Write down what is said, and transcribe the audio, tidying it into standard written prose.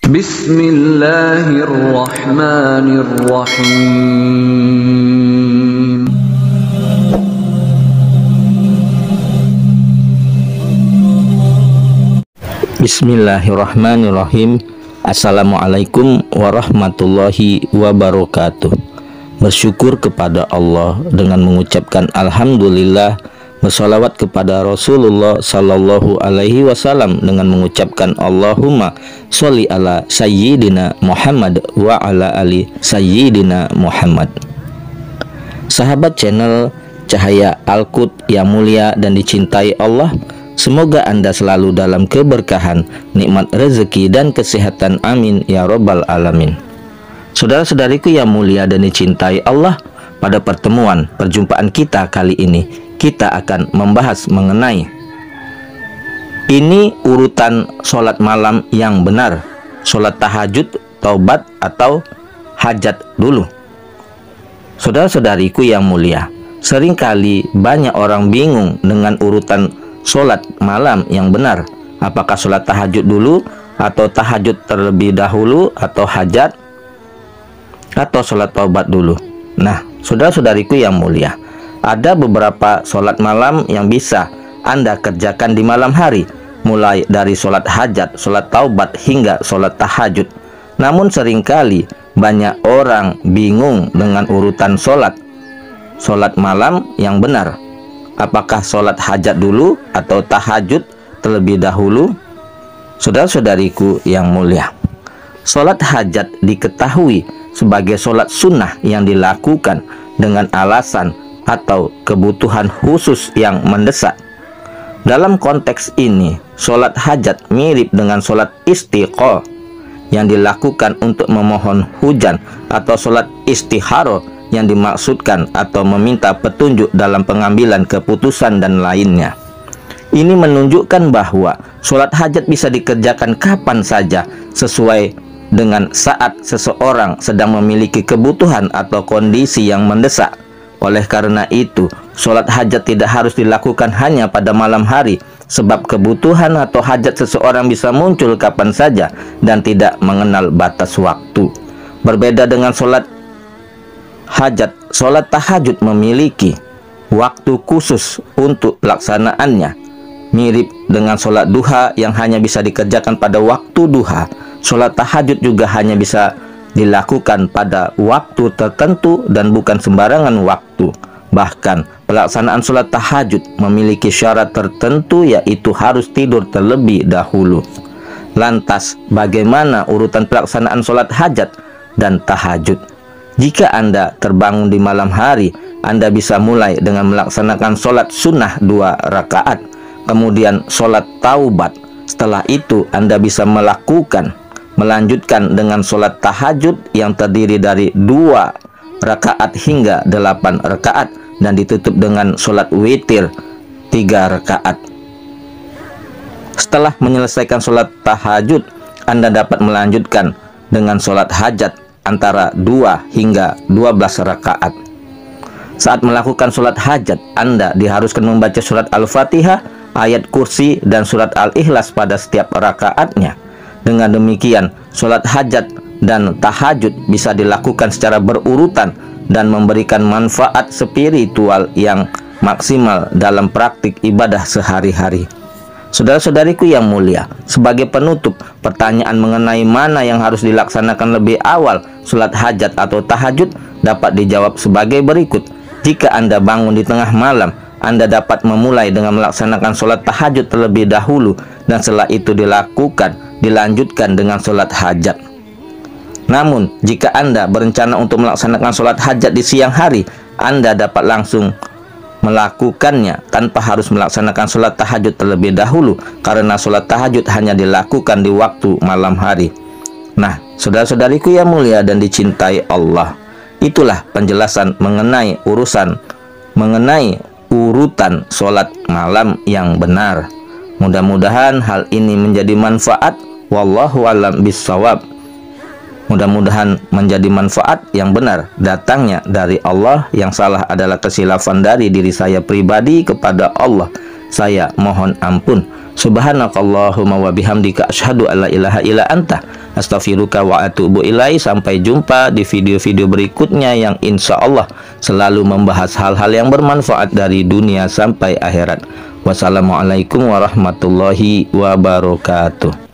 Bismillahirrahmanirrahim. Bismillahirrahmanirrahim. Assalamualaikum warahmatullahi wabarakatuh. Bersyukur kepada Allah dengan mengucapkan alhamdulillah, bersalawat kepada Rasulullah sallallahu alaihi wasallam dengan mengucapkan Allahumma sholli ala sayyidina Muhammad wa ala ali sayyidina Muhammad. Sahabat channel Cahaya Al-Qud yang mulia dan dicintai Allah, semoga Anda selalu dalam keberkahan, nikmat rezeki dan kesehatan, amin ya robbal alamin. Saudara-saudariku yang mulia dan dicintai Allah, pada perjumpaan kita kali ini kita akan membahas mengenai ini urutan sholat malam yang benar, sholat tahajud, taubat, atau hajat dulu. Saudara-saudariku yang mulia, seringkali banyak orang bingung dengan urutan sholat malam yang benar. Apakah sholat tahajud dulu, atau tahajud terlebih dahulu, atau hajat, atau sholat taubat dulu? Nah, saudara-saudariku yang mulia, ada beberapa sholat malam yang bisa Anda kerjakan di malam hari, mulai dari sholat hajat, sholat taubat, hingga sholat tahajud. Namun seringkali banyak orang bingung dengan urutan sholat malam yang benar. Apakah sholat hajat dulu atau tahajud terlebih dahulu? Saudara-saudariku yang mulia, sholat hajat diketahui sebagai sholat sunnah yang dilakukan dengan alasan atau kebutuhan khusus yang mendesak. Dalam konteks ini, sholat hajat mirip dengan sholat istiqo yang dilakukan untuk memohon hujan, atau sholat istiharo yang dimaksudkan atau meminta petunjuk dalam pengambilan keputusan dan lainnya. Ini menunjukkan bahwa sholat hajat bisa dikerjakan kapan saja sesuai dengan saat seseorang sedang memiliki kebutuhan atau kondisi yang mendesak. Oleh karena itu, sholat hajat tidak harus dilakukan hanya pada malam hari, sebab kebutuhan atau hajat seseorang bisa muncul kapan saja dan tidak mengenal batas waktu. Berbeda dengan sholat hajat, sholat tahajud memiliki waktu khusus untuk pelaksanaannya. Mirip dengan sholat duha yang hanya bisa dikerjakan pada waktu duha, sholat tahajud juga hanya bisa dilakukan pada waktu tertentu dan bukan sembarangan waktu. Bahkan pelaksanaan sholat tahajud memiliki syarat tertentu, yaitu harus tidur terlebih dahulu. Lantas bagaimana urutan pelaksanaan sholat hajat dan tahajud? Jika Anda terbangun di malam hari, Anda bisa mulai dengan melaksanakan sholat sunnah 2 rakaat, kemudian sholat taubat. Setelah itu Anda bisa melanjutkan dengan sholat tahajud yang terdiri dari 2 rakaat hingga 8 rakaat dan ditutup dengan sholat witir 3 rakaat. Setelah menyelesaikan sholat tahajud, Anda dapat melanjutkan dengan sholat hajat antara 2 hingga 12 rakaat. Saat melakukan sholat hajat, Anda diharuskan membaca surat Al-Fatihah, ayat kursi, dan surat Al-Ikhlas pada setiap rakaatnya. Dengan demikian, sholat hajat dan tahajud bisa dilakukan secara berurutan dan memberikan manfaat spiritual yang maksimal dalam praktik ibadah sehari-hari. Saudara-saudariku yang mulia, sebagai penutup, pertanyaan mengenai mana yang harus dilaksanakan lebih awal, sholat hajat atau tahajud, dapat dijawab sebagai berikut. Jika Anda bangun di tengah malam, Anda dapat memulai dengan melaksanakan sholat tahajud terlebih dahulu, dan setelah itu dilanjutkan dengan sholat hajat. Namun, jika Anda berencana untuk melaksanakan sholat hajat di siang hari, Anda dapat langsung melakukannya tanpa harus melaksanakan sholat tahajud terlebih dahulu, karena sholat tahajud hanya dilakukan di waktu malam hari. Nah, saudara-saudariku yang mulia dan dicintai Allah, itulah penjelasan mengenai urutan sholat malam yang benar. Mudah-mudahan hal ini menjadi manfaat. Wallahu a'lam bishawab. Mudah-mudahan menjadi manfaat yang benar datangnya dari Allah. Yang salah adalah kesilafan dari diri saya pribadi kepada Allah. Saya mohon ampun. Subhanakallahumma wa bihamdika asyhadu alla ilaha illa anta Astaghfiruka wa atubu ilaih. Sampai jumpa di video-video berikutnya yang insya Allah selalu membahas hal-hal yang bermanfaat dari dunia sampai akhirat. Wassalamualaikum warahmatullahi wabarakatuh.